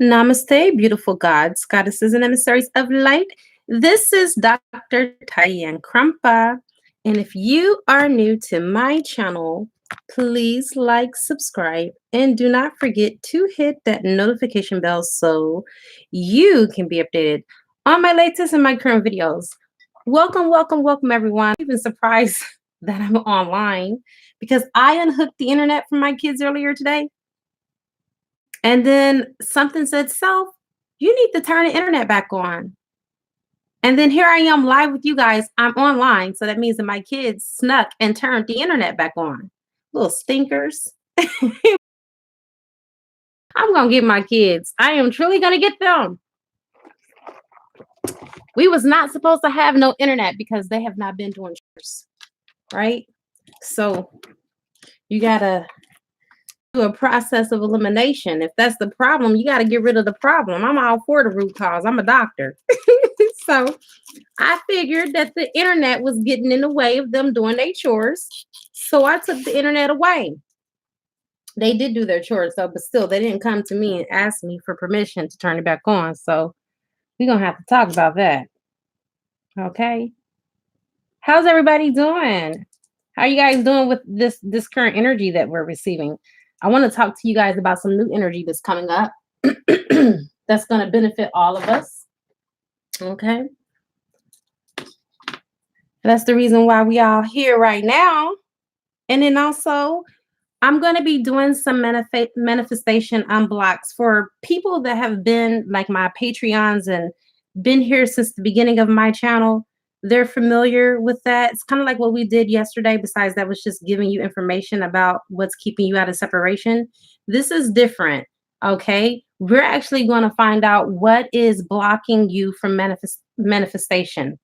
Namaste, beautiful gods, goddesses, and emissaries of light. This is Dr. Tyann Krumpa. And if you are new to my channel, please like, subscribe, and do not forget to hit that notification bell so you can be updated on my latest and my current videos. Welcome, welcome, welcome, everyone. I'm even surprised that I'm online because I unhooked the internet from my kids earlier today. And then something said, Self, you need to turn the internet back on. And then here I am live with you guys. I'm online. So that means that my kids snuck and turned the internet back on. Little stinkers. I'm going to get my kids. I am truly going to get them. We was not supposed to have no internet because they have not been doing chores, right? So you got to do a process of elimination. If that's the problem, you got to get rid of the problem. I'm all for the root cause. I'm a doctor. So I figured that the internet was getting in the way of them doing their chores. So I took the internet away. They did do their chores though, but still they didn't come to me and ask me for permission to turn it back on. So we're going to have to talk about that. Okay. How's everybody doing? How are you guys doing with this current energy that we're receiving? I want to talk to you guys about some new energy that's coming up that's going to benefit all of us. Okay. That's the reason why we all here right now. And then also, I'm going to be doing some manifestation unblocks for people that have been like my Patreons and been here since the beginning of my channel. They're familiar with that. It's kind of like what we did yesterday. Besides, that was just giving you information about what's keeping you out of separation. This is different. Okay. We're actually going to find out what is blocking you from manifestation.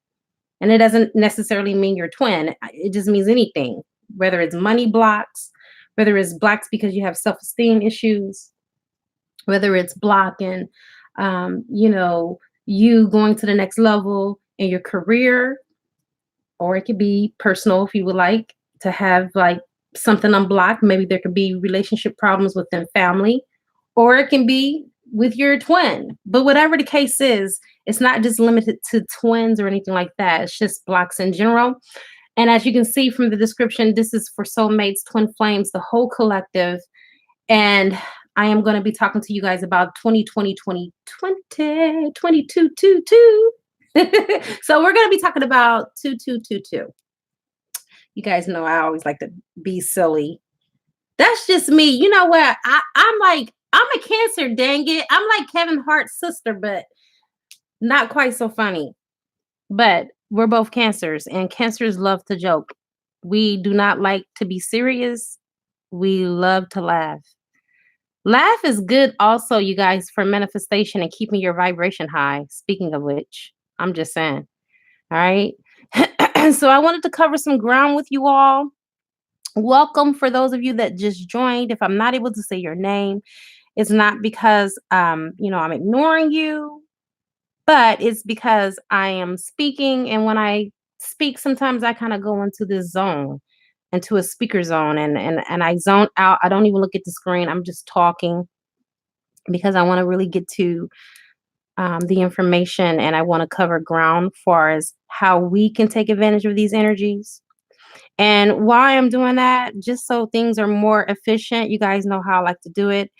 And it doesn't necessarily mean your twin. It just means anything, whether it's money blocks, whether it's blocks because you have self-esteem issues, whether it's blocking, you going to the next level in your career, or it could be personal if you would like to have like something unblocked. Maybe there could be relationship problems within family, or it can be with your twin. But whatever the case is, it's not just limited to twins or anything like that. It's just blocks in general. And as you can see from the description, this is for Soulmates, Twinflames, the whole collective. And I am going to be talking to you guys about 2020, 2020, 2222. So we're going to be talking about 2222. You guys know I always like to be silly. That's just me. You know what? I'm a Cancer, dang it. I'm like Kevin Hart's sister, but not quite so funny. But we're both Cancers, and Cancers love to joke. We do not like to be serious. We love to laugh. Laugh is good also, you guys, for manifestation and keeping your vibration high. Speaking of which, I'm just saying. All right. So I wanted to cover some ground with you all. Welcome for those of you that just joined. If I'm not able to say your name, it's not because I'm ignoring you, but it's because I am speaking. And when I speak, sometimes I kind of go into this zone, into a speaker zone, and I zone out. I don't even look at the screen. I'm just talking because I want to really get to the information, and I want to cover ground far as how we can take advantage of these energies. And why I'm doing that, just so things are more efficient. You guys know how I like to do it.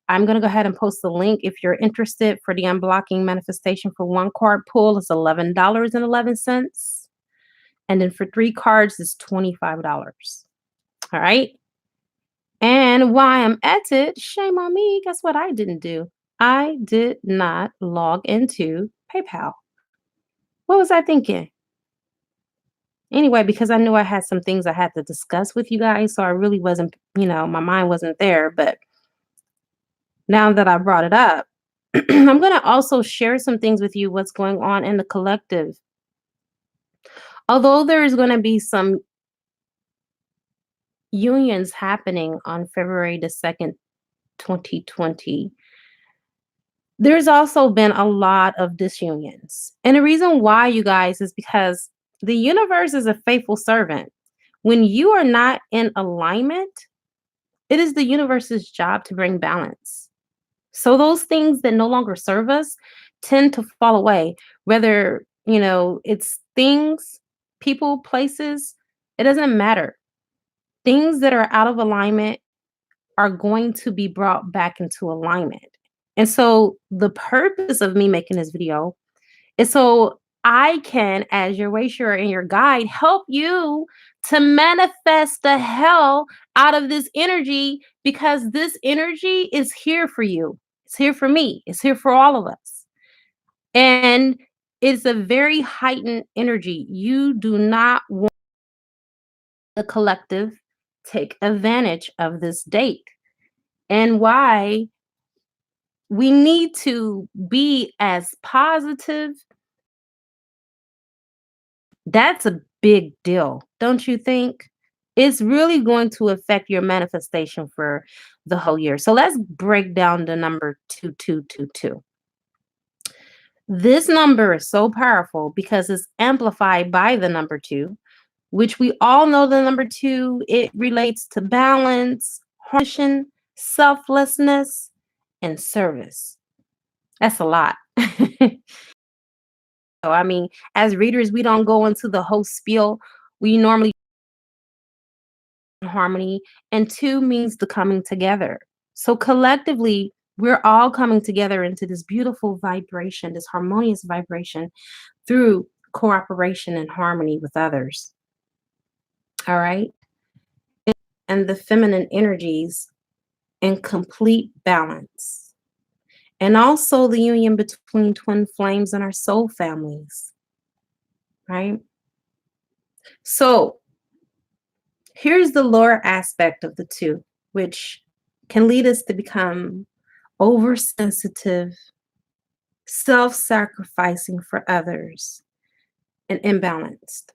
I'm going to go ahead and post the link if you're interested for the unblocking manifestation for one card pull. It's $11.11. And then for 3 cards, it's $25. All right. And while I'm at it, shame on me. Guess what I didn't do? I did not log into PayPal. What was I thinking? Anyway, because I knew I had some things I had to discuss with you guys. So I really wasn't, my mind wasn't there. But now that I brought it up, I'm going to also share some things with you, what's going on in the collective. Although there is going to be some unions happening on February the 2nd, 2020, there's also been a lot of disunions. And the reason why, you guys, is because the universe is a faithful servant. When you are not in alignment, it is the universe's job to bring balance. So those things that no longer serve us tend to fall away, whether, it's things, people, places, it doesn't matter. Things that are out of alignment are going to be brought back into alignment. And so the purpose of me making this video is so I can, as your waysharer and your guide, help you to manifest the hell out of this energy, because this energy is here for you. It's here for me. It's here for all of us. And it's a very heightened energy. You do not want the collective take advantage of this date, and why we need to be as positive. That's a big deal, don't you think? It's really going to affect your manifestation for the whole year. So let's break down the number 2222. This number is so powerful because it's amplified by the number 2, which we all know the number 2, it relates to balance, harmony, selflessness, and service. That's a lot. So, I mean, as readers, we don't go into the whole spiel. We normally harmony, and 2 means the coming together. So collectively, we're all coming together into this beautiful vibration, this harmonious vibration through cooperation and harmony with others. All right. And the feminine energies in complete balance. And also the union between twin flames and our soul families. Right. So here's the lower aspect of the 2, which can lead us to become oversensitive, self-sacrificing for others, and imbalanced.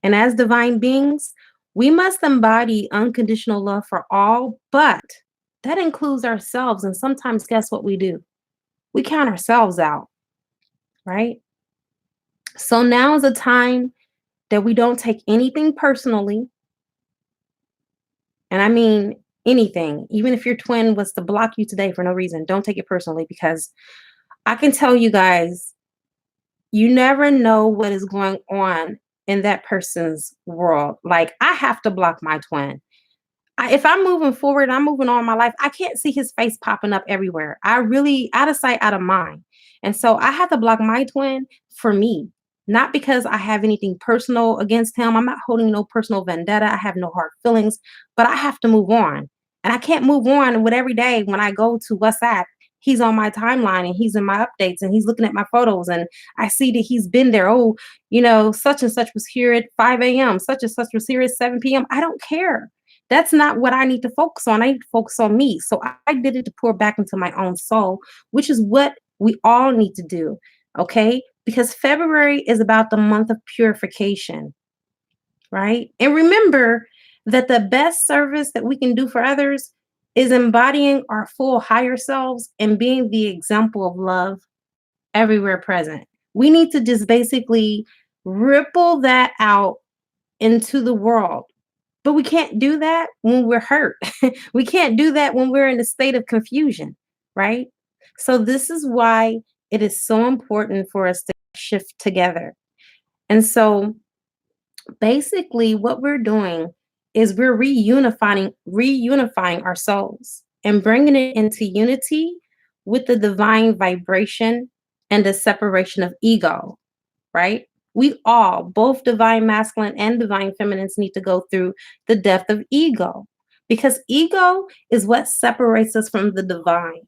And as divine beings, we must embody unconditional love for all, but that includes ourselves. And sometimes, guess what we do? We count ourselves out, right? So now is a time that we don't take anything personally. And I mean anything. Even if your twin was to block you today for no reason, don't take it personally, because I can tell you guys, you never know what is going on in that person's world. Like, I have to block my twin. If I'm moving forward, I'm moving on in my life, I can't see his face popping up everywhere. I really, out of sight, out of mind. And so I have to block my twin for me, not because I have anything personal against him. I'm not holding no personal vendetta. I have no hard feelings, but I have to move on. And I can't move on with every day when I go to WhatsApp, he's on my timeline and he's in my updates and he's looking at my photos and I see that he's been there. Oh, such and such was here at 5 a.m. Such and such was here at 7 p.m. I don't care. That's not what I need to focus on. I need to focus on me. So I did it to pour back into my own soul, which is what we all need to do. Okay. Because February is about the month of purification, right? And remember that the best service that we can do for others is embodying our full higher selves and being the example of love everywhere present. We need to just basically ripple that out into the world. But we can't do that when we're hurt. We can't do that when we're in a state of confusion, right? So this is why it is so important for us to shift together. And so basically what we're doing is we're reunifying our souls and bringing it into unity with the divine vibration and the separation of ego, right? We all, both divine masculine and divine feminines, need to go through the death of ego, because ego is what separates us from the divine.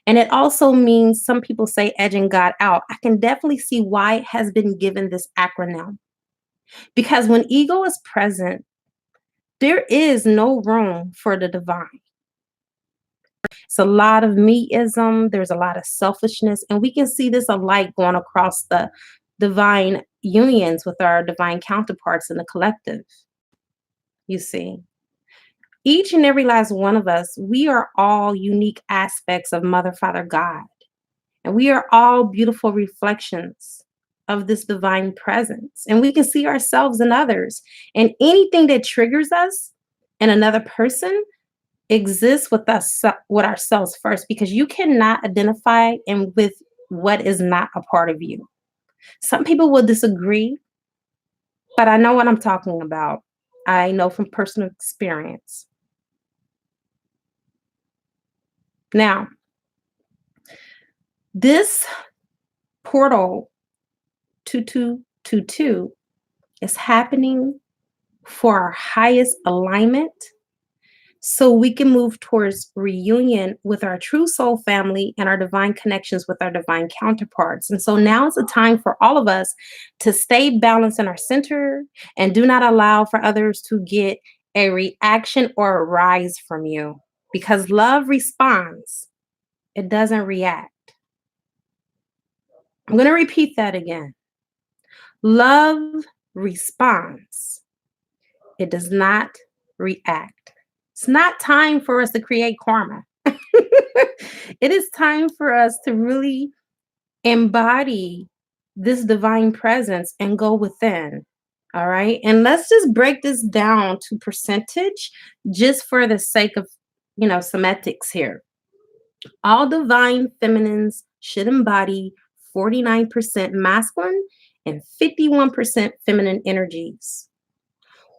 And it also means, some people say, edging God out. I can definitely see why it has been given this acronym, because when ego is present, there is no room for the divine. It's a lot of meism, there's a lot of selfishness, and we can see this alike going across the divine unions with our divine counterparts in the collective. You see, each and every last one of us, we are all unique aspects of Mother, Father, God, and we are all beautiful reflections of this divine presence, and we can see ourselves in others, and anything that triggers us in another person exist with us, with ourselves first, because you cannot identify and with what is not a part of you. Some people will disagree, but I know what I'm talking about. I know from personal experience. Now, this portal 2222 is happening for our highest alignment, so we can move towards reunion with our true soul family and our divine connections with our divine counterparts. And so now is the time for all of us to stay balanced in our center and do not allow for others to get a reaction or a rise from you, because love responds, it doesn't react. I'm going to repeat that again. Love responds, it does not react. It's not time for us to create karma. It is time for us to really embody this divine presence and go within. All right. And let's just break this down to percentage just for the sake of, semantics here. All divine feminines should embody 49% masculine and 51% feminine energies,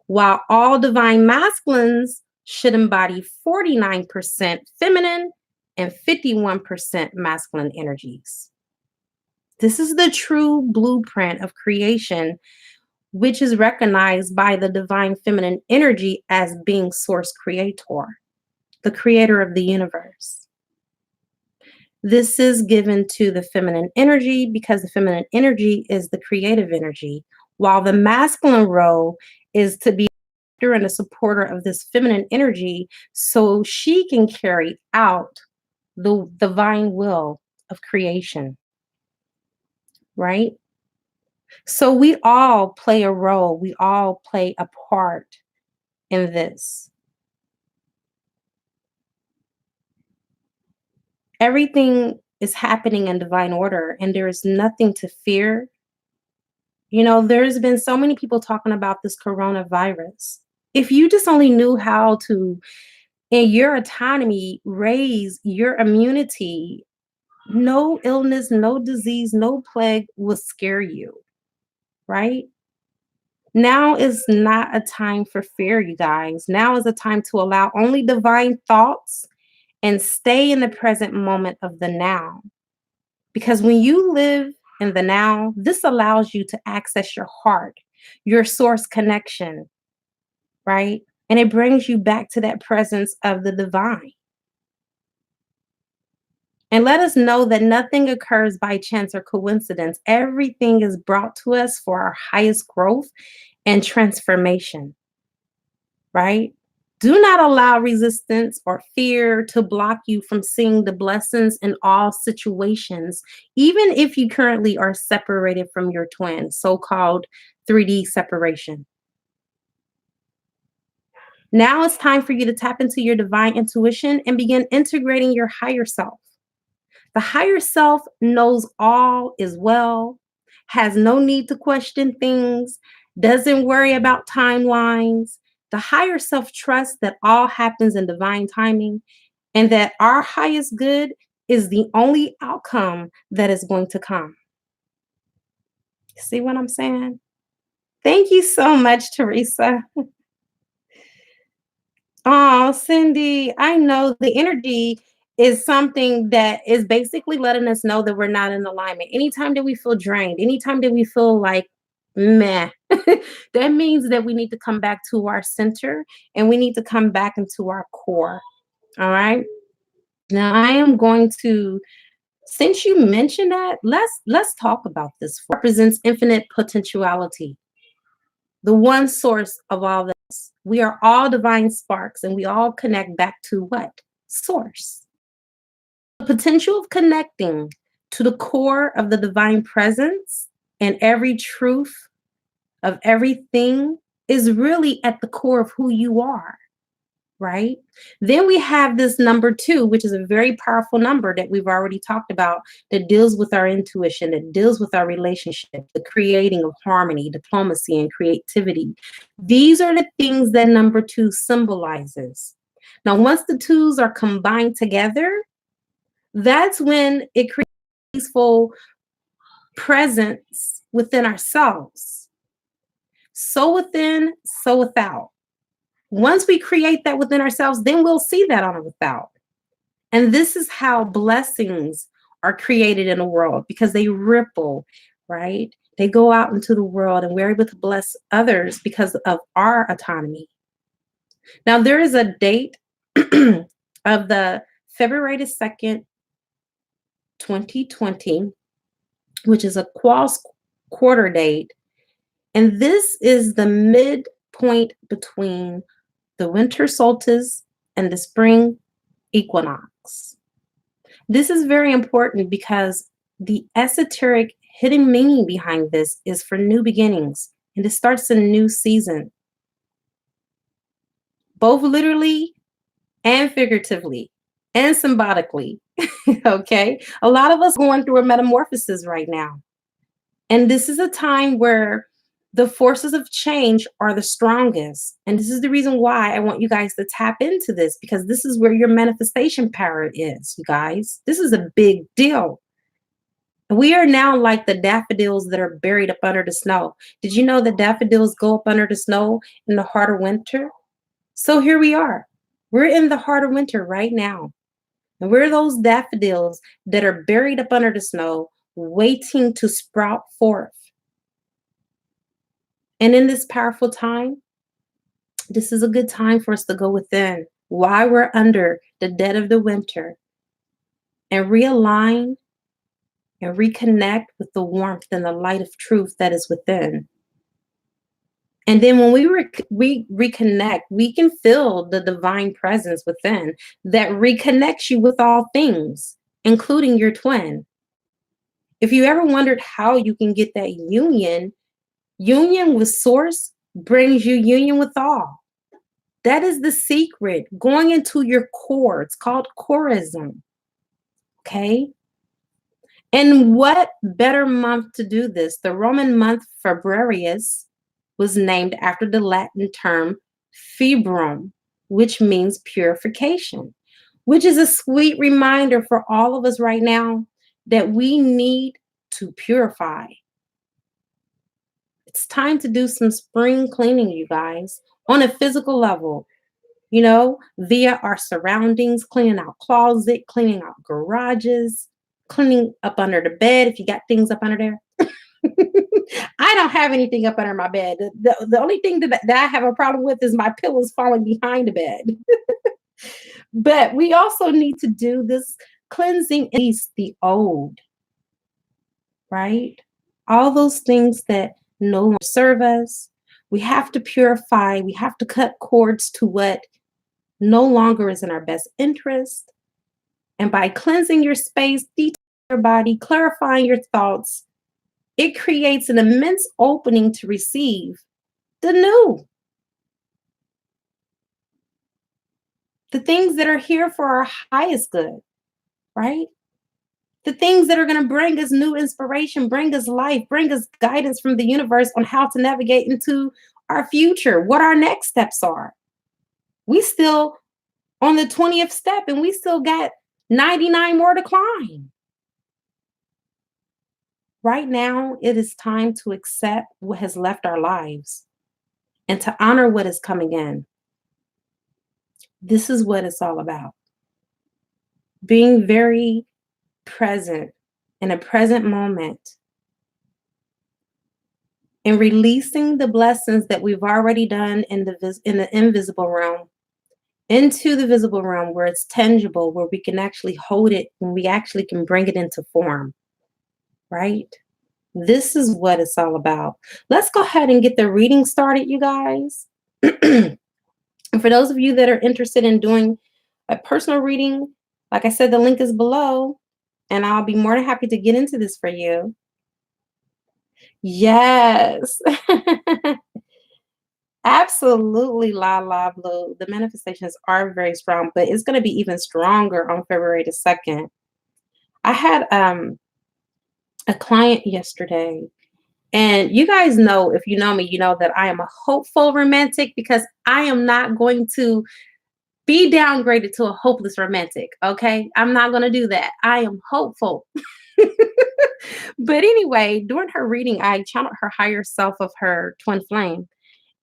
while all divine masculines should embody 49% feminine and 51% masculine energies. This is the true blueprint of creation, which is recognized by the divine feminine energy as being source creator, the creator of the universe. This is given to the feminine energy because the feminine energy is the creative energy, while the masculine role is to be and a supporter of this feminine energy so she can carry out the divine will of creation, right? So we all play a role, we all play a part in this. Everything is happening in divine order and there is nothing to fear. There's been so many people talking about this coronavirus. If you just only knew how to, in your autonomy, raise your immunity, no illness, no disease, no plague will scare you, right? Now is not a time for fear, you guys. Now is a time to allow only divine thoughts and stay in the present moment of the now. Because when you live in the now, this allows you to access your heart, your source connection, right? And it brings you back to that presence of the divine. And let us know that nothing occurs by chance or coincidence. Everything is brought to us for our highest growth and transformation, right? Do not allow resistance or fear to block you from seeing the blessings in all situations, even if you currently are separated from your twin, so-called 3D separation. Now it's time for you to tap into your divine intuition and begin integrating your higher self. The higher self knows all is well, has no need to question things, doesn't worry about timelines. The higher self trusts that all happens in divine timing and that our highest good is the only outcome that is going to come. See what I'm saying? Thank you so much, Teresa. Oh, Cindy, I know the energy is something that is basically letting us know that we're not in alignment. Anytime that we feel drained, anytime that we feel like meh, that means that we need to come back to our center and we need to come back into our core. All right. Now I am going to, since you mentioned that, let's talk about this. Represents infinite potentiality, the one source of all this. We are all divine sparks and we all connect back to what? Source. The potential of connecting to the core of the divine presence and every truth of everything is really at the core of who you are, right? Then we have this number 2, which is a very powerful number that we've already talked about, that deals with our intuition, that deals with our relationship, the creating of harmony, diplomacy, and creativity. These are the things that number 2 symbolizes. Now, once the twos are combined together, that's when it creates peaceful presence within ourselves. So within, so without. Once we create that within ourselves, then we'll see that on the without. And this is how blessings are created in the world, because they ripple, right? They go out into the world and we're able to bless others because of our autonomy. Now, there is a date of the February 2nd, 2020, which is a quarter date. And this is the midpoint between the winter solstice and the spring equinox. This is very important because the esoteric hidden meaning behind this is for new beginnings, and it starts a new season, both literally and figuratively and symbolically. Okay, a lot of us going through a metamorphosis right now, and this is a time where the forces of change are the strongest. And this is the reason why I want you guys to tap into this, because this is where your manifestation power is, you guys. This is a big deal. We are now like the daffodils that are buried up under the snow. Did you know that daffodils go up under the snow in the heart of winter? So here we are. We're in the heart of winter right now. And we're those daffodils that are buried up under the snow, waiting to sprout forth. And in this powerful time, this is a good time for us to go within while we're under the dead of the winter and realign and reconnect with the warmth and the light of truth that is within. And then when we reconnect, we can feel the divine presence within that reconnects you with all things, including your twin. If you ever wondered how you can get that union with source brings you union with all. That is the secret, going into your core. It's called corism. Okay. And what better month to do this? The Roman month Februarius was named after the Latin term februm, which means purification, which is a sweet reminder for all of us right now that we need to purify. It's time to do some spring cleaning, you guys, on a physical level, via our surroundings, cleaning out closet, cleaning out garages, cleaning up under the bed if you got things up under there. I don't have anything up under my bed. The only thing that I have a problem with is my pillows falling behind the bed. But we also need to do this cleansing, at least the old, right? All those things that no longer serve us. We have to purify. We have to cut cords to what no longer is in our best interest. And by cleansing your space, detailing your body, clarifying your thoughts, it creates an immense opening to receive the new. The things that are here for our highest good, right? The things that are going to bring us new inspiration, bring us life, bring us guidance from the universe on how to navigate into our future, what our next steps are. We still on the 20th step and we still got 99 more to climb. Right now, it is time to accept what has left our lives and to honor what is coming in. This is what it's all about. Being very present in a present moment and releasing the blessings that we've already done in the invisible realm into the visible realm where it's tangible, where we can actually hold it and we actually can bring it into form, right? This is what it's all about. Let's go ahead and get the reading started, you guys. And for those of you that are interested in doing a personal reading, like I said, the link is below, and I'll be more than happy to get into this for you. Yes. Absolutely, La Blue. The manifestations are very strong, but it's going to be even stronger on February the 2nd. I had a client yesterday, and you guys know, if you know me, you know that I am a hopeful romantic, because I am not going to be downgraded to a hopeless romantic. Okay. I'm not going to do that. I am hopeful. But anyway, during her reading, I channeled her higher self of her twin flame.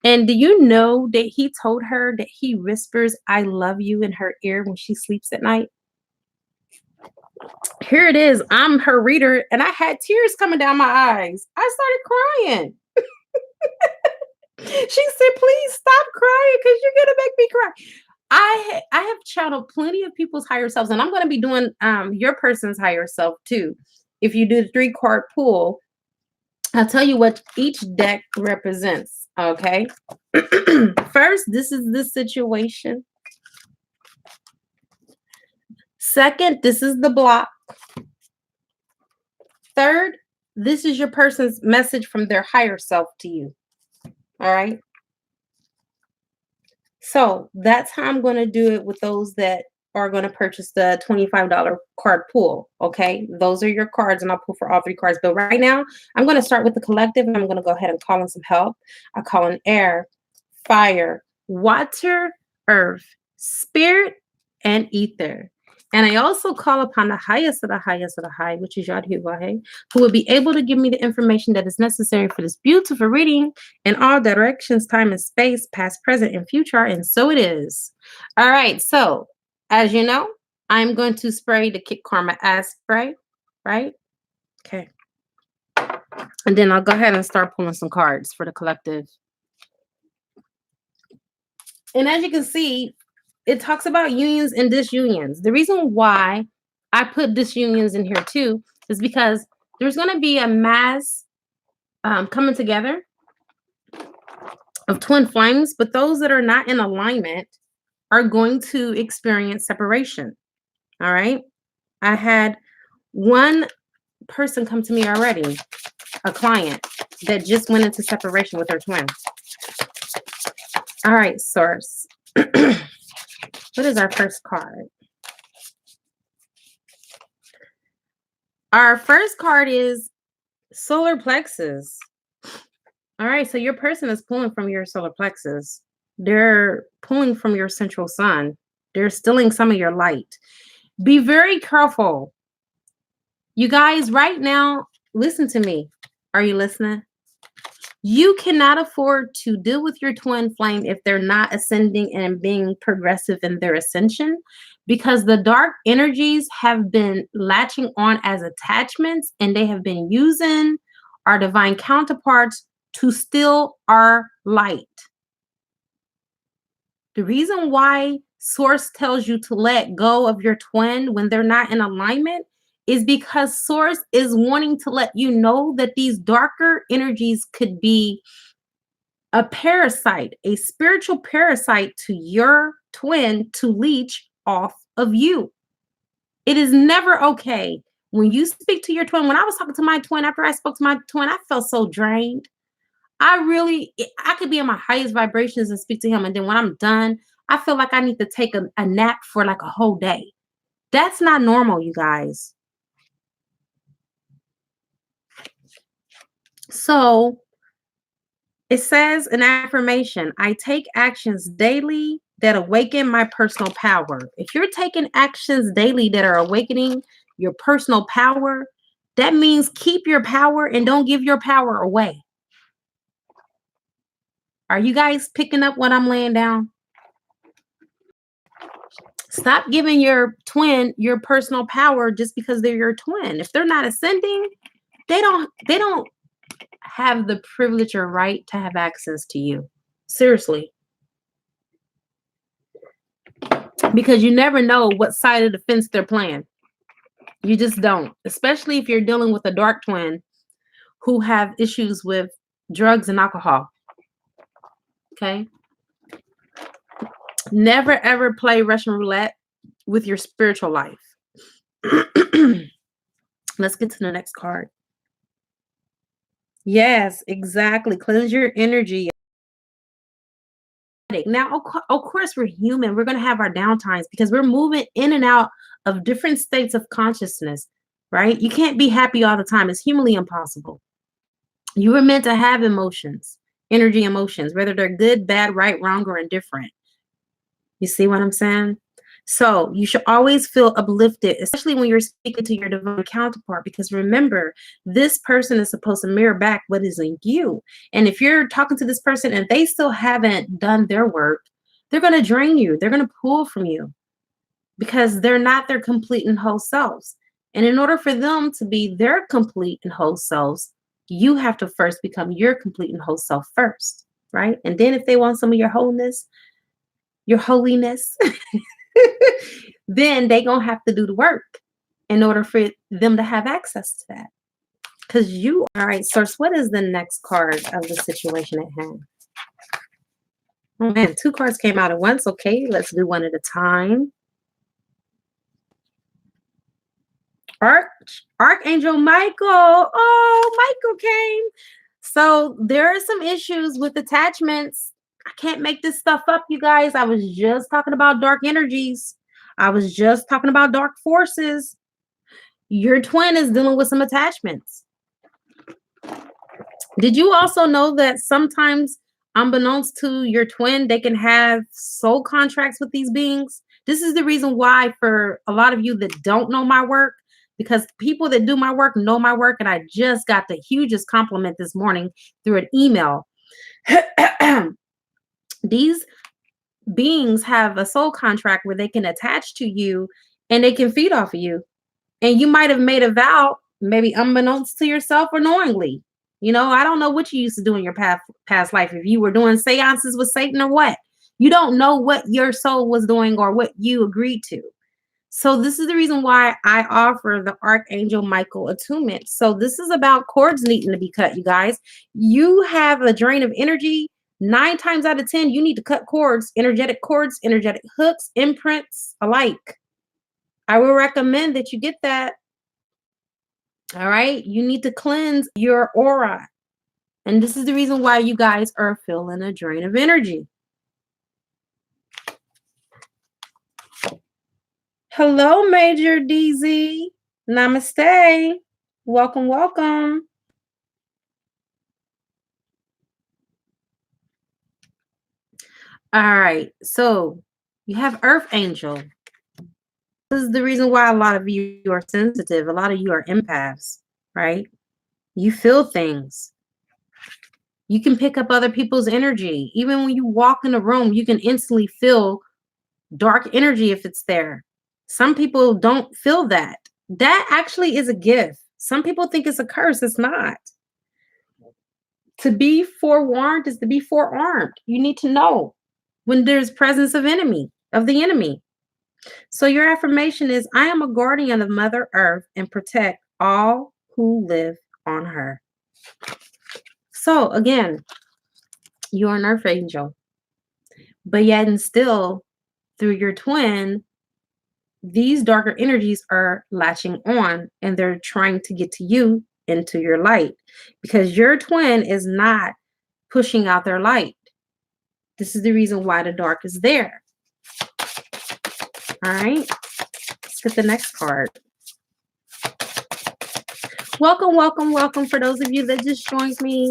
And do you know that he told her that he whispers, I love you in her ear when she sleeps at night? Here it is. I'm her reader, and I had tears coming down my eyes. I started crying. She said, please stop crying because you're going to make me cry. I have channeled plenty of people's higher selves, and I'm going to be doing your person's higher self too. If you do the 3-card pool, I'll tell you what each deck represents. Okay. First, this is the situation. Second, this is the block. Third, this is your person's message from their higher self to you. All right. So that's how I'm going to do it with those that are going to purchase the $25 card pool. Okay. Those are your cards, and I'll pull for all 3 cards. But right now, I'm going to start with the collective, and I'm going to go ahead and call in some help. I call in air, fire, water, earth, spirit, and ether. And I also call upon the highest of the highest of the high, which is Yad-Hu-Wah-He, who will be able to give me the information that is necessary for this beautiful reading in all directions, time and space, past, present, and future. And so it is. All right. So, as you know, I'm going to spray the Kick Karma as spray, right? Okay. And then I'll go ahead and start pulling some cards for the collective. And as you can see, it talks about unions and disunions. The reason why I put disunions in here too is because there's going to be a mass coming together of twin flames, but those that are not in alignment are going to experience separation. All right. I had one person come to me already, a client that just went into separation with her twin. All right, source. What is our first card? Our first card is solar plexus. All right, so your person is pulling from your solar plexus. They're pulling from your central sun. They're stealing some of your light. Be very careful. You guys, right now, listen to me. Are you listening? You cannot afford to deal with your twin flame if they're not ascending and being progressive in their ascension, because the dark energies have been latching on as attachments, and they have been using our divine counterparts to steal our light. The reason why Source tells you to let go of your twin when they're not in alignment is because Source is wanting to let you know that these darker energies could be a parasite, a spiritual parasite to your twin to leech off of you. It is never okay when you speak to your twin. When I was talking to my twin, after I spoke to my twin, I felt so drained. I could be in my highest vibrations and speak to him. And then when I'm done, I feel like I need to take a nap for like a whole day. That's not normal, you guys. So it says an affirmation, I take actions daily that awaken my personal power. If you're taking actions daily that are awakening your personal power, that means keep your power and don't give your power away. Are you guys picking up what I'm laying down? Stop giving your twin your personal power just because they're your twin. If they're not ascending, they don't have the privilege or right to have access to you. Seriously. Because you never know what side of the fence they're playing. You just don't. Especially if you're dealing with a dark twin who have issues with drugs and alcohol. Okay? Never ever play Russian roulette with your spiritual life. Let's get to the next card. Yes, exactly. Cleanse your energy. Now, of course, we're human. We're going to have our downtimes because we're moving in and out of different states of consciousness, right? You can't be happy all the time. It's humanly impossible. You were meant to have emotions, energy emotions, whether they're good, bad, right, wrong, or indifferent. You see what I'm saying? So you should always feel uplifted, especially when you're speaking to your divine counterpart, because remember, this person is supposed to mirror back what is in you. And if you're talking to this person and they still haven't done their work, they're going to drain you. They're going to pull from you because they're not their complete and whole selves. And in order for them to be their complete and whole selves, you have to first become your complete and whole self first, right? And then if they want some of your wholeness, your holiness, then they gonna have to do the work in order for them to have access to that. Because you, all right, source, what is the next card of the situation at hand? Oh man, 2 cards came out at once. Okay, let's do one at a time. Archangel Michael. Oh, Michael came. So there are some issues with attachments. I can't make this stuff up, you guys. I was just talking about dark energies. I was just talking about dark forces. Your twin is dealing with some attachments. Did you also know that sometimes, unbeknownst to your twin, they can have soul contracts with these beings? This is the reason why, for a lot of you that don't know my work, because people that do my work know my work, and I just got the hugest compliment this morning through an email. These beings have a soul contract where they can attach to you and they can feed off of you. And you might have made a vow, maybe unbeknownst to yourself or knowingly. You know, I don't know what you used to do in your past life. If you were doing seances with Satan or what, you don't know what your soul was doing or what you agreed to. So this is the reason why I offer the Archangel Michael Attunement. So this is about cords needing to be cut, you guys. You have a drain of energy. 9 times out of 10, you need to cut cords, energetic hooks, imprints alike. I will recommend that you get that. All right. You need to cleanse your aura. And this is the reason why you guys are feeling a drain of energy. Hello, Major DZ. Namaste. Welcome, welcome. All right. So you have Earth Angel. This is the reason why a lot of you are sensitive. A lot of you are empaths, right? You feel things. You can pick up other people's energy. Even when you walk in a room, you can instantly feel dark energy if it's there. Some people don't feel that. That actually is a gift. Some people think it's a curse. It's not. To be forewarned is to be forearmed. You need to know when there's presence of the enemy. So your affirmation is, I am a guardian of Mother Earth and protect all who live on her. So again, you're an Earth Angel, but yet and still through your twin, these darker energies are latching on and they're trying to get to you into your light because your twin is not pushing out their light. This is the reason why the dark is there. All right, let's get the next card. Welcome, welcome, welcome. For those of you that just joined me,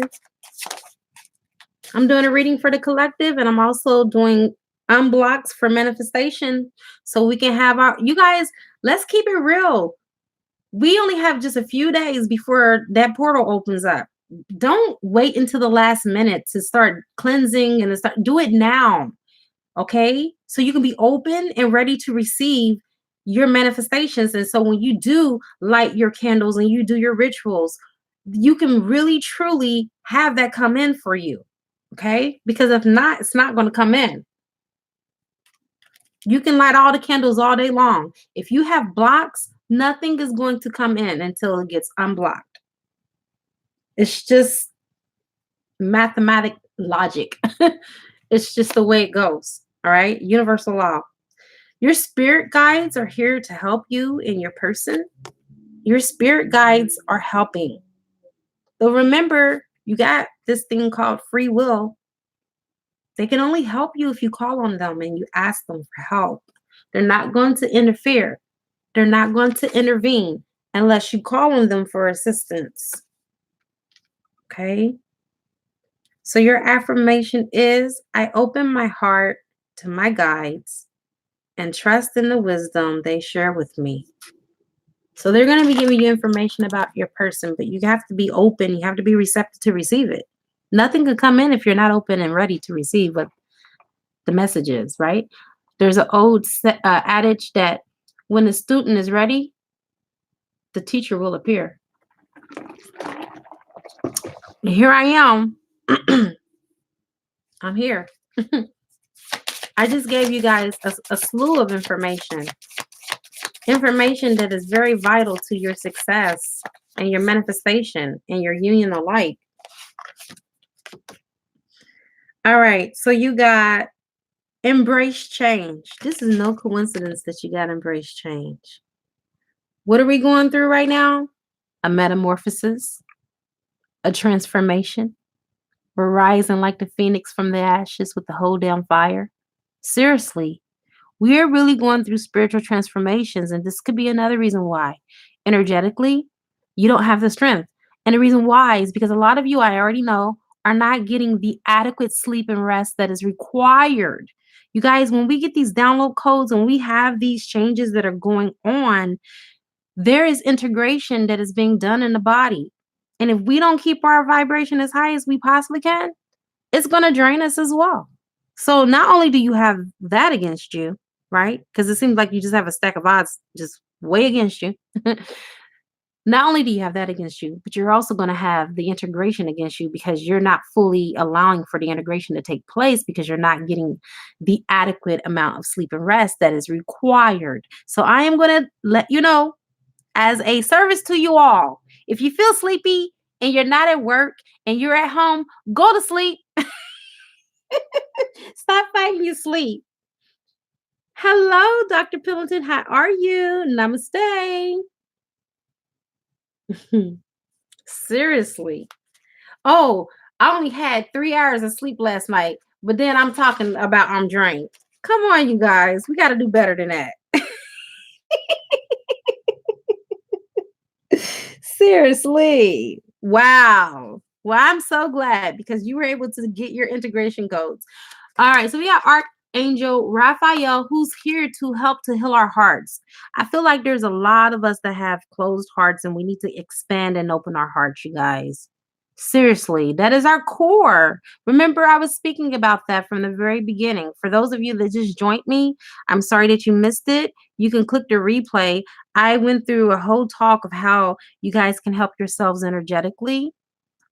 I'm doing a reading for the collective and I'm also doing unblocks for manifestation so we can have our, you guys, let's keep it real. We only have just a few days before that portal opens up. Don't wait until the last minute to start cleansing and do it now. Okay, so you can be open and ready to receive your manifestations. And so when you do light your candles and you do your rituals, you can really truly have that come in for you. Okay, because if not, it's not going to come in. You can light all the candles all day long. If you have blocks, nothing is going to come in until it gets unblocked. It's just mathematic logic. It's just the way it goes. All right. Universal law. Your spirit guides are here to help you in your person. Your spirit guides are helping. So remember, you got this thing called free will. They can only help you if you call on them and you ask them for help. They're not going to interfere. They're not going to intervene unless you call on them for assistance. Okay? So your affirmation is, I open my heart to my guides and trust in the wisdom they share with me. So they're going to be giving you information about your person, but you have to be open. You have to be receptive to receive it. Nothing can come in if you're not open and ready to receive what the message is, right? There's an old adage that when the student is ready, the teacher will appear. And here I am. I'm here. I just gave you guys a slew of information that is very vital to your success and your manifestation and your union alike. All right, so you got embrace change. This is no coincidence that you got embrace change. What are we going through right now? A metamorphosis, a transformation. We're rising like the phoenix from the ashes with the whole damn fire. Seriously, we're really going through spiritual transformations, and this could be another reason why. Energetically, you don't have the strength. And the reason why is because a lot of you, I already know, are not getting the adequate sleep and rest that is required. You guys, when we get these download codes and we have these changes that are going on, there is integration that is being done in the body. And if we don't keep our vibration as high as we possibly can, it's going to drain us as well. So not only do you have that against you, right? Because it seems like you just have a stack of odds just way against you. Not only do you have that against you, but you're also going to have the integration against you because you're not fully allowing for the integration to take place because you're not getting the adequate amount of sleep and rest that is required. So I am going to let you know, as a service to you all, if you feel sleepy and you're not at work and you're at home, go to sleep. Stop fighting your sleep. Hello, Dr. Pillington. How are you? Namaste. Seriously. Oh, I only had 3 hours of sleep last night, but then I'm talking about I'm drained. Come on, you guys. We got to do better than that. Seriously. Wow. Well, I'm so glad because you were able to get your integration codes. All right. So we got Archangel Raphael, who's here to help to heal our hearts. I feel like there's a lot of us that have closed hearts and we need to expand and open our hearts, you guys. Seriously, that is our core. Remember, I was speaking about that from the very beginning. For those of you that just joined me, I'm sorry that you missed it. You can click the replay. I went through a whole talk of how you guys can help yourselves energetically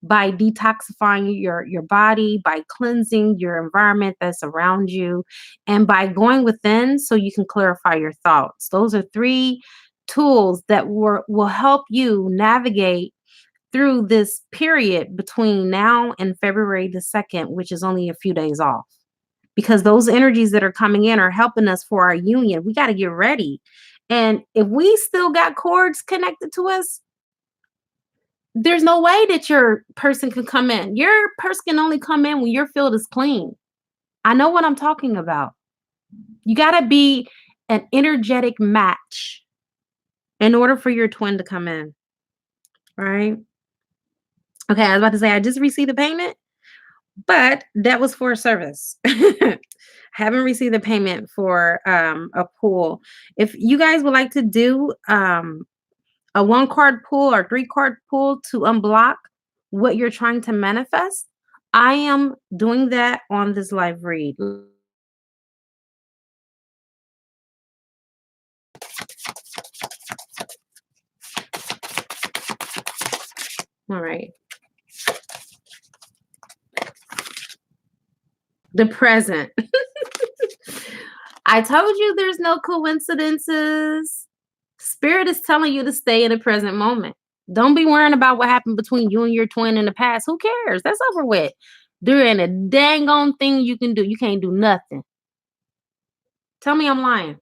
by detoxifying your body, by cleansing your environment that's around you, and by going within so you can clarify your thoughts. Those are 3 tools that will help you navigate through this period between now and February the 2nd, which is only a few days off. Because those energies that are coming in are helping us for our union. We got to get ready. And if we still got cords connected to us, there's no way that your person can come in. Your person can only come in when your field is clean. I know what I'm talking about. You got to be an energetic match in order for your twin to come in. Right? Okay, I was about to say I just received the payment, but that was for a service. Haven't received the payment for a pool. If you guys would like to do a 1-card pool or 3-card pool to unblock what you're trying to manifest, I am doing that on this live read. All right. The present. I told you there's no coincidences. Spirit is telling you to stay in the present moment. Don't be worrying about what happened between you and your twin in the past. Who cares? That's over with. There ain't a dang on thing you can do. You can't do nothing. Tell me I'm lying.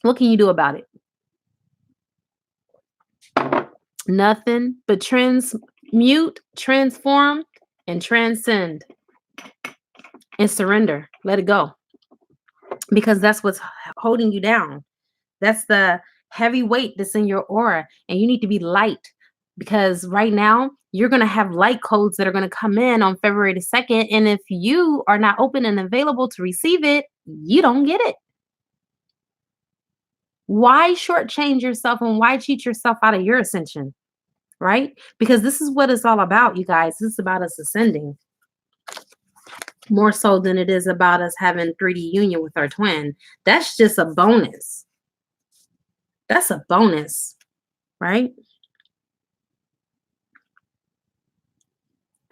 What can you do about it? Nothing but transmute, transform, and transcend. And surrender. Let it go. Because that's what's holding you down. That's the heavy weight that's in your aura. And you need to be light. because right now you're going to have light codes that are going to come in on February the 2nd. And if you are not open and available to receive it, you don't get it. Why shortchange yourself and why cheat yourself out of your ascension? Right? Because this is what it's all about, you guys. This is about us ascending more so than it is about us having 3D union with our twin. That's just a bonus. That's a bonus, right?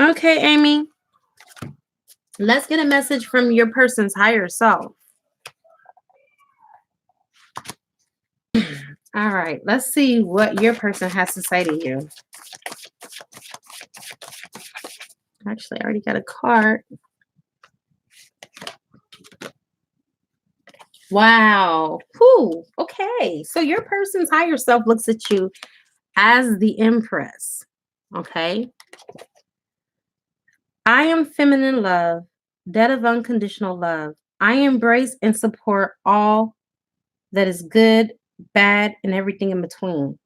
Okay, Amy. Let's get a message from your person's higher self. All right, let's see what your person has to say to you. Actually, I already got a card. Wow. Whew. Okay. So your person's higher self looks at you as the Empress. Okay. I am feminine love, dead of unconditional love. I embrace and support all that is good, bad, and everything in between.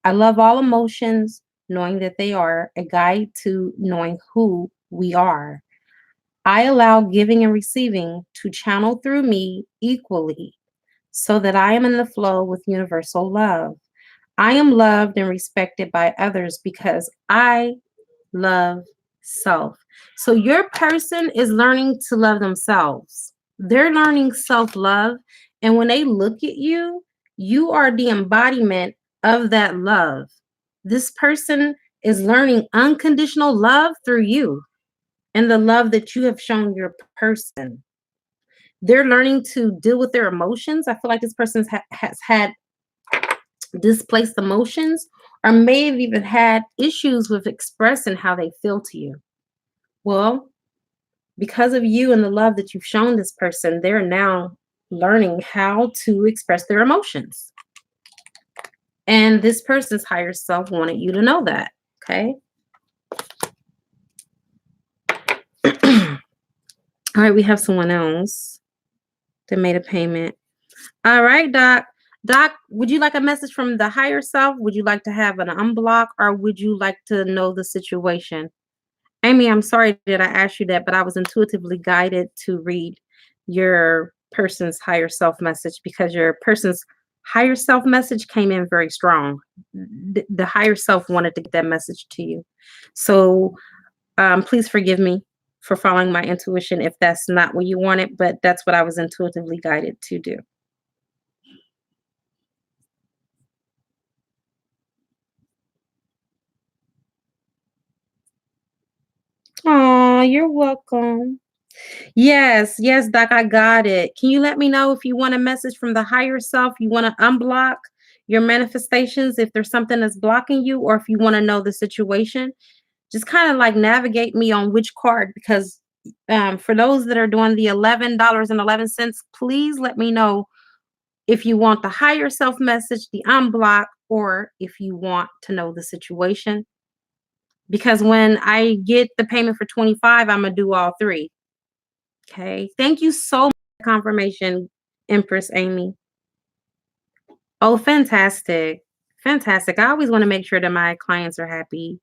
I love all emotions, knowing that they are a guide to knowing who we are. I allow giving and receiving to channel through me equally so that I am in the flow with universal love. I am loved and respected by others because I love self. So your person is learning to love themselves. They're learning self-love. And when they look at you, you are the embodiment of that love. This person is learning unconditional love through you and the love that you have shown your person. They're learning to deal with their emotions. I feel like this person has had displaced emotions or may have even had issues with expressing how they feel to you. Well, because of you and the love that you've shown this person, they're now learning how to express their emotions. And this person's higher self wanted you to know that. Okay. All right, we have someone else that made a payment. All right, Doc. Doc, would you like a message from the higher self? Would you like to have an unblock, or would you like to know the situation? Amy, I'm sorry that I asked you that, but I was intuitively guided to read your person's higher self message because your person's higher self message came in very strong. The higher self wanted to get that message to you. So please forgive me for following my intuition if that's not what you wanted, but that's what I was intuitively guided to do. Oh, you're welcome. Yes, yes, Doc, I got it. Can you let me know if you want a message from the higher self? You want to unblock your manifestations if there's something that's blocking you, or if you want to know the situation? Just kind of like navigate me on which card, because for those that are doing the $11.11, please let me know if you want the higher self message, the unblock, or if you want to know the situation. Because when I get the payment for 25, I'm going to do all three. Okay. Thank you so much for confirmation, Empress Amy. Oh, fantastic. Fantastic. I always want to make sure that my clients are happy.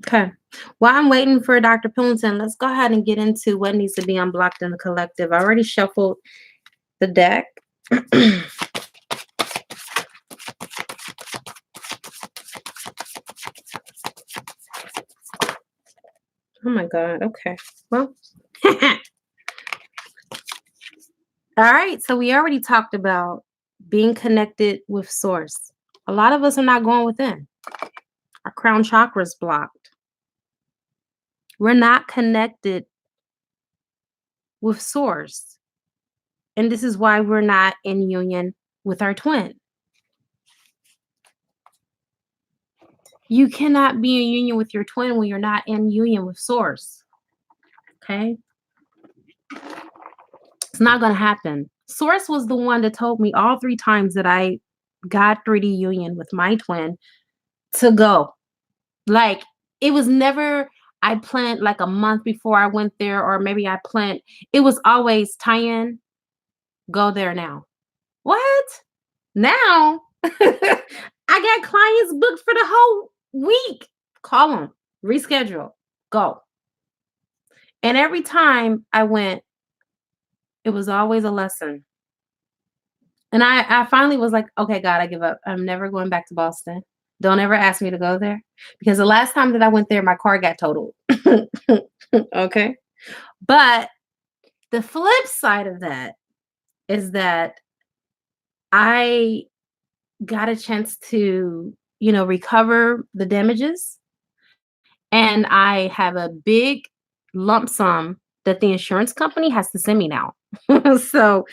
Okay. While I'm waiting for Dr. Pillington, let's go ahead and get into what needs to be unblocked in the collective. I already shuffled the deck. Oh my God. Okay. Well, all right. So we already talked about being connected with source. A lot of us are not going within. Our crown chakra is blocked. We're not connected with source. And this is why we're not in union with our twin. You cannot be in union with your twin when you're not in union with source. Okay? It's not going to happen. Source was the one that told me all 3 times that I got 3D union with my twin to go. Like, it was never I planned like a month before I went there, or maybe I planned. It was always tie-in, go there now. What? Now? I got clients booked for the whole week. Call them, reschedule, go. And every time I went, it was always a lesson. And I finally was like, okay, God, I give up. I'm never going back to Boston. Don't ever ask me to go there. Because the last time that I went there, my car got totaled. Okay. But the flip side of that is that I got a chance to, recover the damages. And I have a big lump sum that the insurance company has to send me now. So,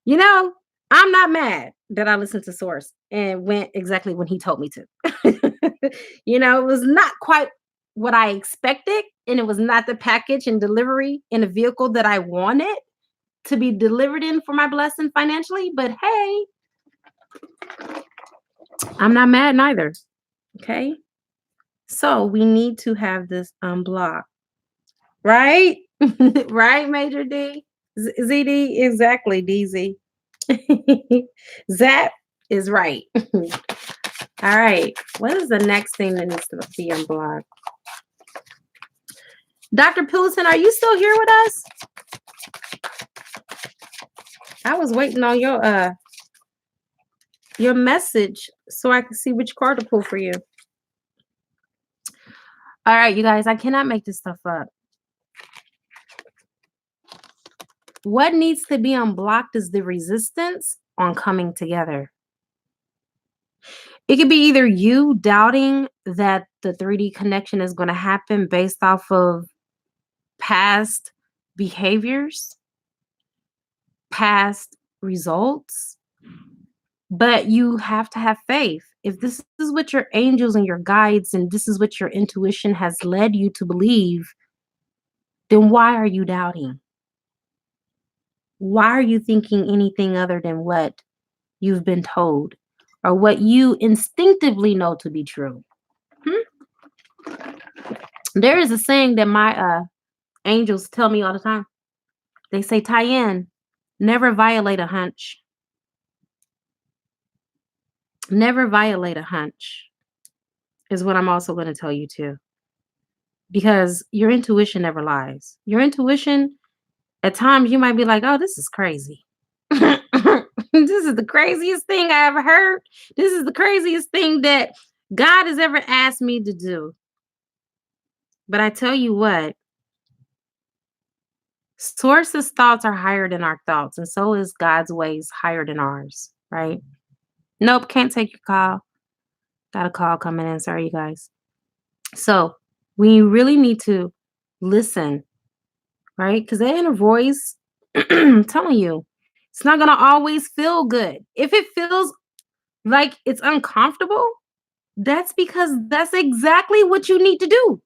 you know, I'm not mad that I listened to Source and went exactly when he told me to. It was not quite what I expected, and it was not the package and delivery in a vehicle that I wanted to be delivered in for my blessing financially. But hey, I'm not mad neither. Okay. So we need to have this unblocked, right? Right, Major D? ZD? Exactly, DZ. Zap is right. All right. What is the next thing that needs to be unblocked? Dr. Pillison, are you still here with us? I was waiting on your message so I could see which card to pull for you. All right, you guys, I cannot make this stuff up. What needs to be unblocked is the resistance on coming together. It could be either you doubting that the 3D connection is going to happen based off of past behaviors, past results, but you have to have faith. If this is what your angels and your guides and this is what your intuition has led you to believe, then why are you doubting? Why are you thinking anything other than what you've been told or what you instinctively know to be true? There is a saying that my angels tell me all the time. They say, Tyann, never violate a hunch. Never violate a hunch is what I'm also going to tell you too. Because your intuition never lies. Your intuition, at times you might be like, oh, this is crazy. This is the craziest thing I ever heard. This is the craziest thing that God has ever asked me to do. But I tell you what, Source's thoughts are higher than our thoughts, and so is God's ways higher than ours, right? Nope, can't take your call. Got a call coming in. Sorry, you guys. So we really need to listen, right? Because that inner voice, I'm telling you, it's not going to always feel good. If it feels like it's uncomfortable, that's because that's exactly what you need to do.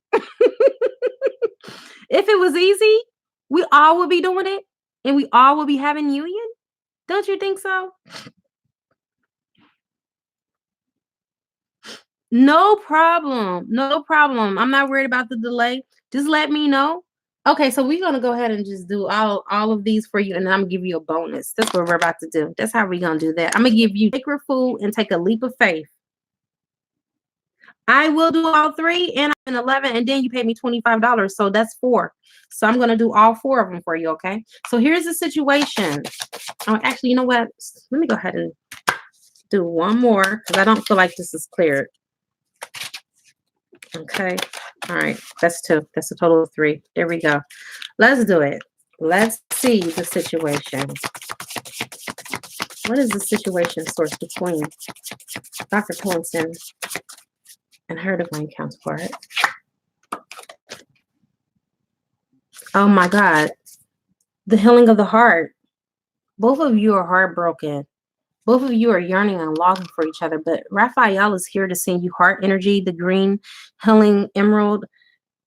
If it was easy, we all would be doing it and we all would be having union. Don't you think so? No problem. No problem. I'm not worried about the delay. Just let me know. Okay, so we're gonna go ahead and just do all of these for you, and I'm gonna give you a bonus. That's what we're about to do. That's how we're gonna do that. I'm gonna give you sacred food and take a leap of faith. I will do all three, and I'm in 11, and then you paid me $25, so that's 4. So I'm gonna do all 4 of them for you. Okay. So here's the situation. Oh, actually, you know what? Let me go ahead and do one more because I don't feel like this is cleared. Okay. All right. That's 2. That's a total of 3. There we go. Let's do it. Let's see the situation. What is the situation source between Dr. Pillison and her divine counterpart? Oh my God. The healing of the heart. Both of you are heartbroken. Both of you are yearning and longing for each other, but Raphael is here to send you heart energy, the green healing emerald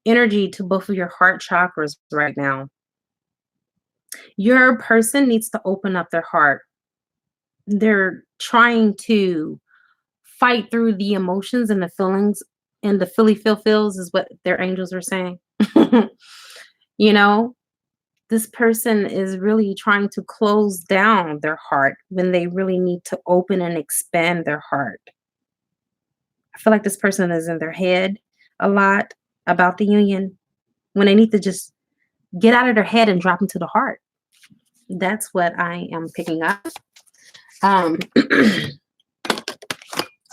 energy to both of your heart chakras right now. Your person needs to open up their heart. They're trying to fight through the emotions and the feelings and the feels is what their angels are saying. You know, this person is really trying to close down their heart when they really need to open and expand their heart. I feel like this person is in their head a lot about the union when they need to just get out of their head and drop into the heart. That's what I am picking up. Um,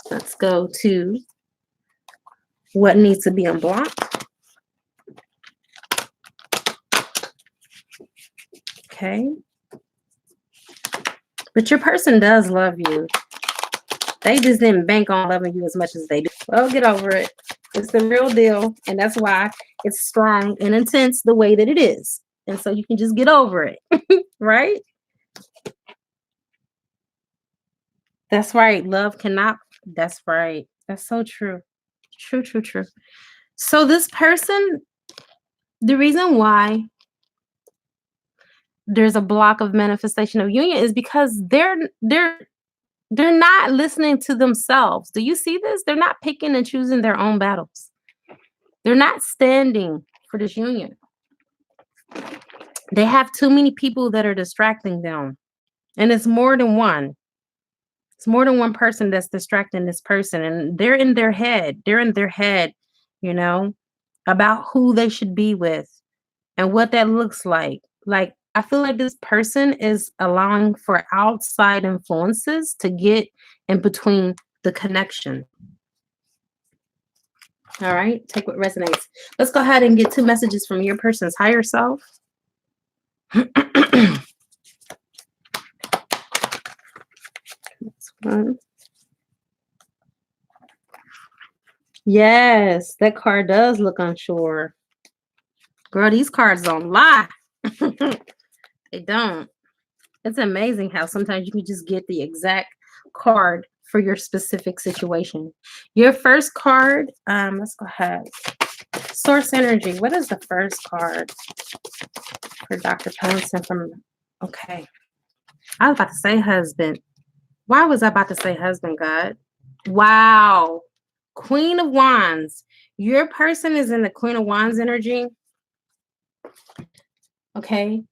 let's go to what needs to be unblocked. Okay. But your person does love you. They just didn't bank on loving you as much as they do. Well, get over it. It's the real deal. And that's why it's strong and intense the way that it is. And so you can just get over it. Right? That's right. Love cannot. That's right. That's so true. True, true, true. So this person, the reason why there's a block of manifestation of union is because they're not listening to themselves. Do you see this? They're not picking and choosing their own battles. They're not standing for this union. They have too many people that are distracting them. And it's more than one. It's more than one person that's distracting this person. And they're in their head. They're in their head, you know, about who they should be with and what that looks like. Like, I feel like this person is allowing for outside influences to get in between the connection. All right, take what resonates. Let's go ahead and get 2 messages from your person's higher self. This one. Yes, that card does look unsure. Girl, these cards don't lie. They don't. It's amazing how sometimes you can just get the exact card for your specific situation. Your first card, let's go ahead. Source energy. What is the first card for Dr. Johnson from? Okay. I was about to say husband. Why was I about to say husband, God? Wow. Queen of Wands. Your person is in the Queen of Wands energy. Okay.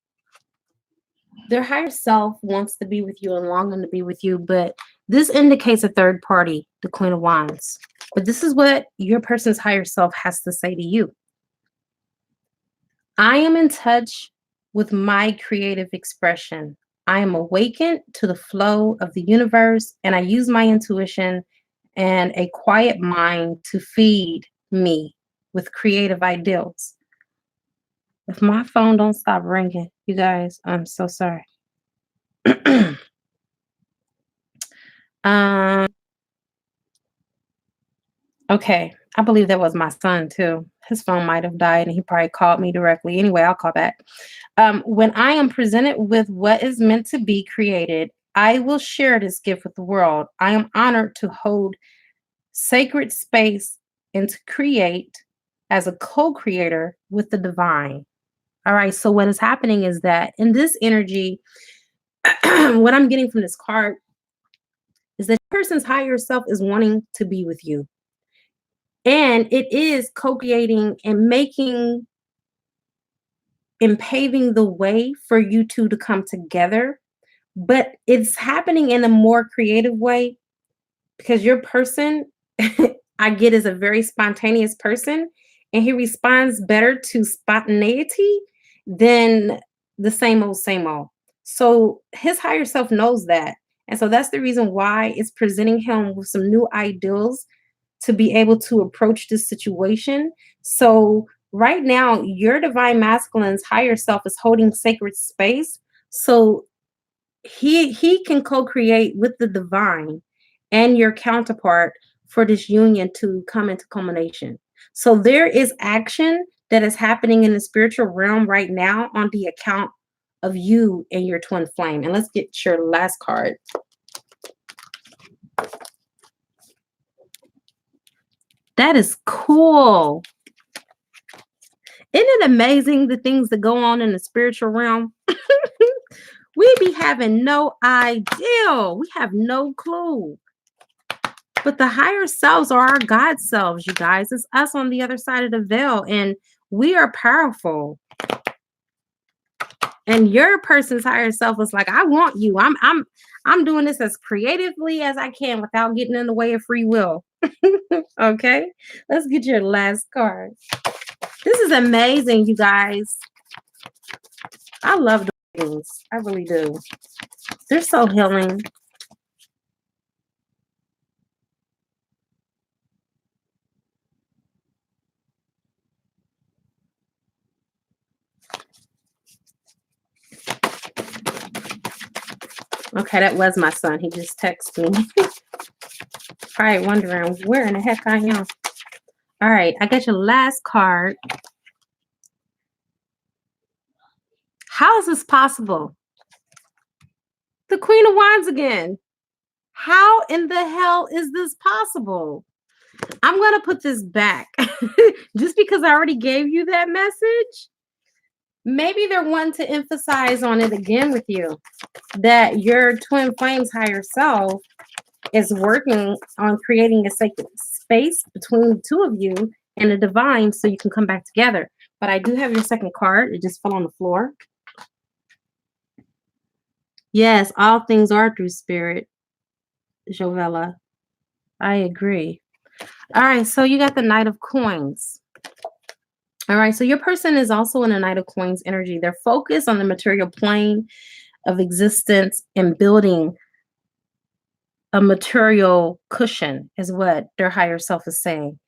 Their higher self wants to be with you and longing to be with you, but this indicates a third party, the Queen of Wands. But this is what your person's higher self has to say to you. I am in touch with my creative expression. I am awakened to the flow of the universe, and I use my intuition and a quiet mind to feed me with creative ideals. If my phone don't stop ringing, you guys, I'm so sorry. Okay, I believe that was my son too. His phone might have died and he probably called me directly. Anyway, I'll call back. When I am presented with what is meant to be created, I will share this gift with the world. I am honored to hold sacred space and to create as a co-creator with the divine. All right, so what is happening is that in this energy, what I'm getting from this card is that the person's higher self is wanting to be with you. And it is co-creating and making and paving the way for you two to come together. But it's happening in a more creative way because your person, I get, is a very spontaneous person, and he responds better to spontaneity than the same old, same old. So his higher self knows that. And so that's the reason why it's presenting him with some new ideals to be able to approach this situation. So right now, your divine masculine's higher self is holding sacred space. So he can co-create with the divine and your counterpart for this union to come into culmination. So there is action that is happening in the spiritual realm right now on the account of you and your twin flame. And let's get your last card. That is cool. Isn't it amazing the things that go on in the spiritual realm? We be having no idea. We have no clue. But the higher selves are our God selves, you guys. It's us on the other side of the veil, and we are powerful. And your person's higher self is like, I want you. I'm doing this as creatively as I can without getting in the way of free will. Okay, let's get your last card. This is amazing, you guys. I love the readings. I really do. They're so healing. Okay, that was my son. He just texted me. Probably wondering where in the heck I am. All right, I got your last card. How is this possible? The Queen of Wands again. How in the hell is this possible? I'm going to put this back just because I already gave you that message. Maybe they're wanting to emphasize on it again with you that your twin flames higher self is working on creating a sacred space between the two of you and the divine so you can come back together. But I do have your second card. It just fell on the floor. Yes, all things are through spirit, Jovella. I agree. All right, so you got the Knight of Coins. All right, so your person is also in a Knight of Coins energy. They're focused on the material plane of existence and building a material cushion is what their higher self is saying.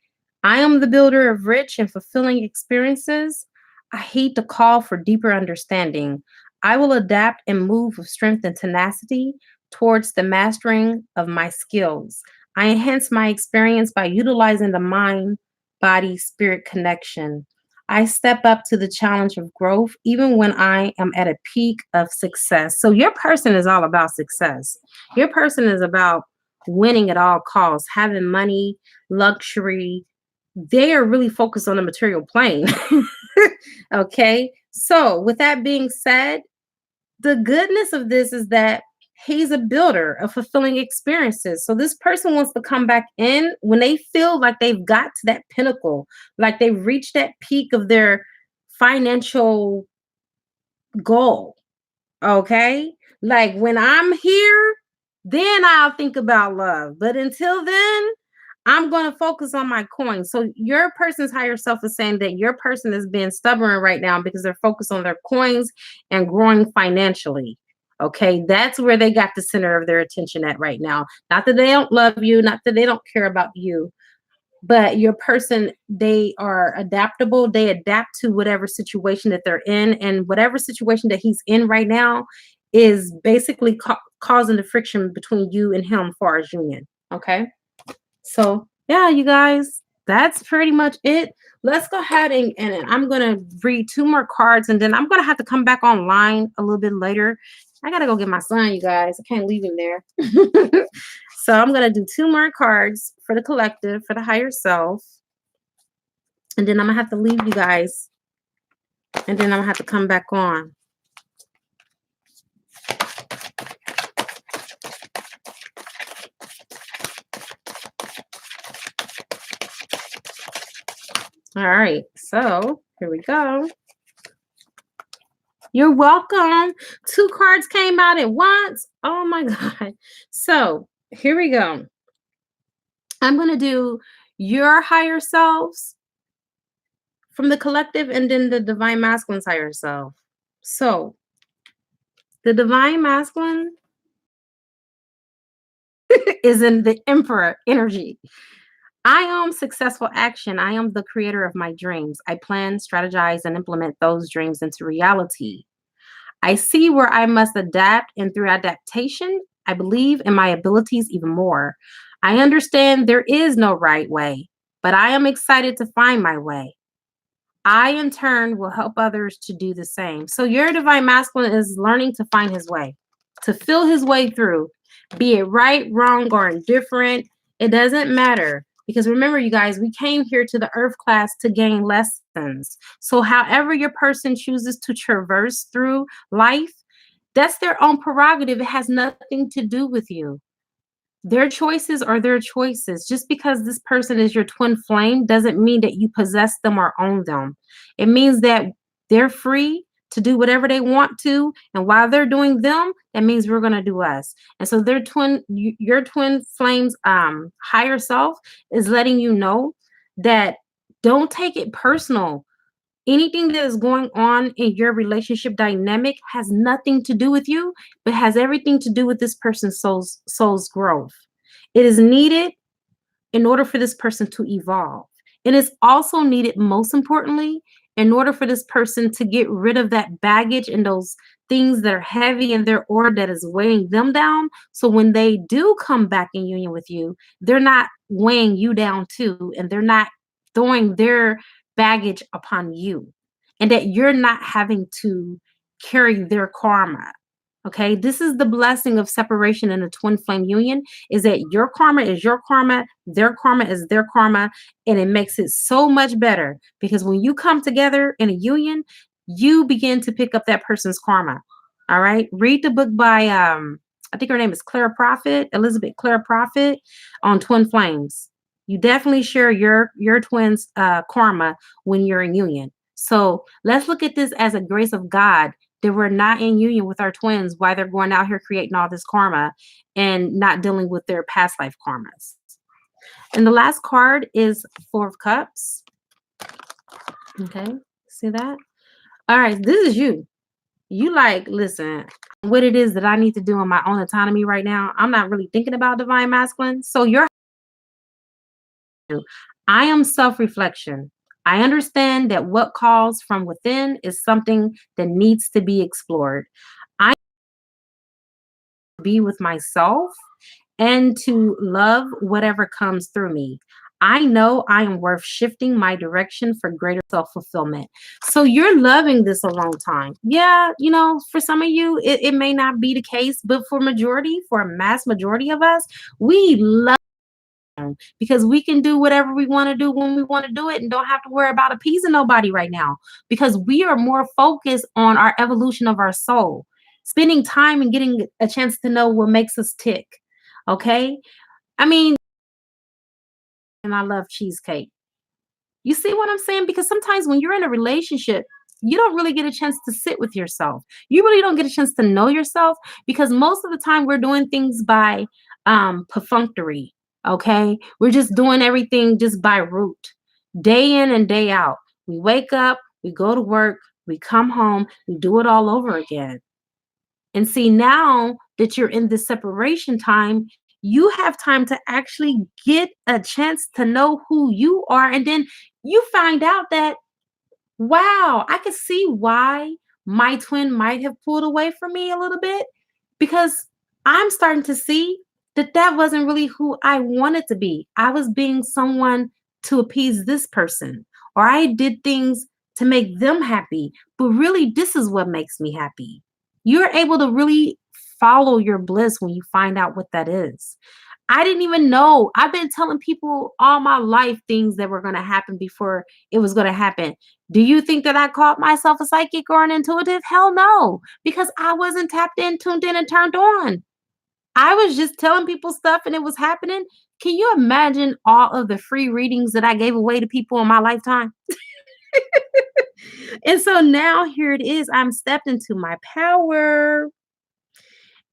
I am the builder of rich and fulfilling experiences. I heed the call for deeper understanding. I will adapt and move with strength and tenacity towards the mastering of my skills. I enhance my experience by utilizing the mind, body, spirit connection. I step up to the challenge of growth even when I am at a peak of success. So your person is all about success. Your person is about winning at all costs, having money, luxury. They are really focused on the material plane. Okay. So, with that being said, the goodness of this is that he's a builder of fulfilling experiences. So, this person wants to come back in when they feel like they've got to that pinnacle, like they've reached that peak of their financial goal. Okay. Like when I'm here, then I'll think about love. But until then, I'm going to focus on my coins. So your person's higher self is saying that your person is being stubborn right now because they're focused on their coins and growing financially. Okay, that's where they got the center of their attention at right now. Not that they don't love you, not that they don't care about you, but your person, they are adaptable. They adapt to whatever situation that they're in, and whatever situation that he's in right now is basically causing the friction between you and him as far as union. Okay. So yeah, you guys, that's pretty much it. Let's go ahead and I'm gonna read two more cards, and then I'm gonna have to come back online a little bit later. I gotta go get my son, you guys. I can't leave him there. So I'm gonna do two more cards for the collective, for the higher self, and then I'm gonna have to leave you guys, and then I'm gonna have to come back on. All right, so here we go. You're welcome. Two cards came out at once. Oh my God. So here we go. I'm going to do your higher selves from the collective and then the divine masculine's higher self. So the divine masculine is in the emperor energy. I am successful action. I am the creator of my dreams. I plan, strategize, and implement those dreams into reality. I see where I must adapt, and through adaptation, I believe in my abilities even more. I understand there is no right way, but I am excited to find my way. I, in turn, will help others to do the same. So, your divine masculine is learning to find his way, to feel his way through, be it right, wrong, or indifferent. It doesn't matter. Because remember, you guys, we came here to the earth class to gain lessons. So, however your person chooses to traverse through life, that's their own prerogative. It has nothing to do with you. Their choices are their choices. Just because this person is your twin flame doesn't mean that you possess them or own them. It means that they're free to do whatever they want to. And while they're doing them, that means we're going to do us. And so your twin flames higher self is letting you know that don't take it personal. Anything that is going on in your relationship dynamic has nothing to do with you, but has everything to do with this person's soul's growth. It is needed in order for this person to evolve. It is also needed, most importantly, in order for this person to get rid of that baggage and those things that are heavy in their aura that is weighing them down. So when they do come back in union with you, they're not weighing you down too, and they're not throwing their baggage upon you, and that you're not having to carry their karma. Okay, this is the blessing of separation in a twin flame union, is that your karma is your karma, their karma is their karma, and it makes it so much better because when you come together in a union, you begin to pick up that person's karma. All right, read the book by I think her name is Claire Prophet, Elizabeth Claire Prophet, on twin flames. You definitely share your twins karma when you're in union. So let's look at this as a grace of God that we're not in union with our twins while they're going out here creating all this karma and not dealing with their past life karmas. And the last card is Four of Cups. Okay, see that? All right, this is you. You like, listen, what it is that I need to do in my own autonomy right now. I'm not really thinking about divine masculine. So I am self-reflection. I understand that what calls from within is something that needs to be explored. I be with myself and to love whatever comes through me. I know I am worth shifting my direction for greater self-fulfillment. So you're loving this a long time. Yeah, for some of you, it may not be the case, but for a mass majority of us, we love because we can do whatever we want to do when we want to do it and don't have to worry about appeasing nobody right now because we are more focused on our evolution of our soul, spending time and getting a chance to know what makes us tick. Okay. I mean, and I love cheesecake. You see what I'm saying? Because sometimes when you're in a relationship, you don't really get a chance to sit with yourself. You really don't get a chance to know yourself because most of the time we're doing things by perfunctory. Okay. We're just doing everything just by rote, day in and day out. We wake up, we go to work, we come home, we do it all over again. And see, now that you're in this separation time, you have time to actually get a chance to know who you are. And then you find out that, wow, I could see why my twin might have pulled away from me a little bit because I'm starting to see that that wasn't really who I wanted to be. I was being someone to appease this person, or I did things to make them happy. But really, this is what makes me happy. You're able to really follow your bliss when you find out what that is. I didn't even know. I've been telling people all my life things that were going to happen before it was going to happen. Do you think that I called myself a psychic or an intuitive? Hell no, because I wasn't tapped in, tuned in, and turned on. I was just telling people stuff and it was happening. Can you imagine all of the free readings that I gave away to people in my lifetime? And so now here it is. I'm stepped into my power.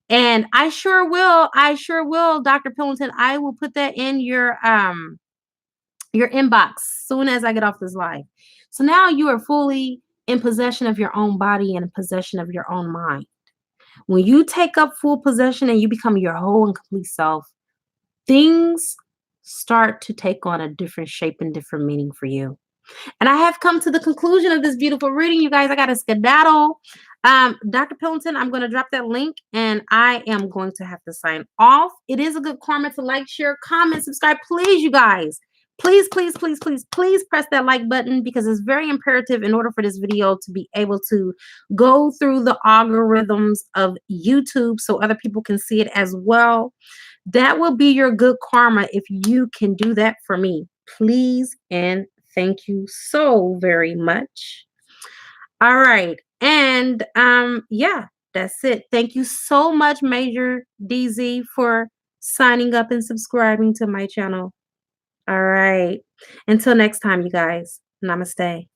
And I sure will, Dr. Pillington. I will put that in your inbox soon as I get off this live. So now you are fully in possession of your own body and in possession of your own mind. When you take up full possession and you become your whole and complete self, things start to take on a different shape and different meaning for you. And I have come to the conclusion of this beautiful reading, you guys. I got to skedaddle. Dr. Pillington, I'm going to drop that link and I am going to have to sign off. It is a good karma to like, share, comment, subscribe. Please, you guys. Please, please, please, please, please press that like button because it's very imperative in order for this video to be able to go through the algorithms of YouTube so other people can see it as well. That will be your good karma if you can do that for me. Please and thank you so very much. All right. And yeah, that's it. Thank you so much, Major DZ, for signing up and subscribing to my channel. All right. Until next time, you guys. Namaste.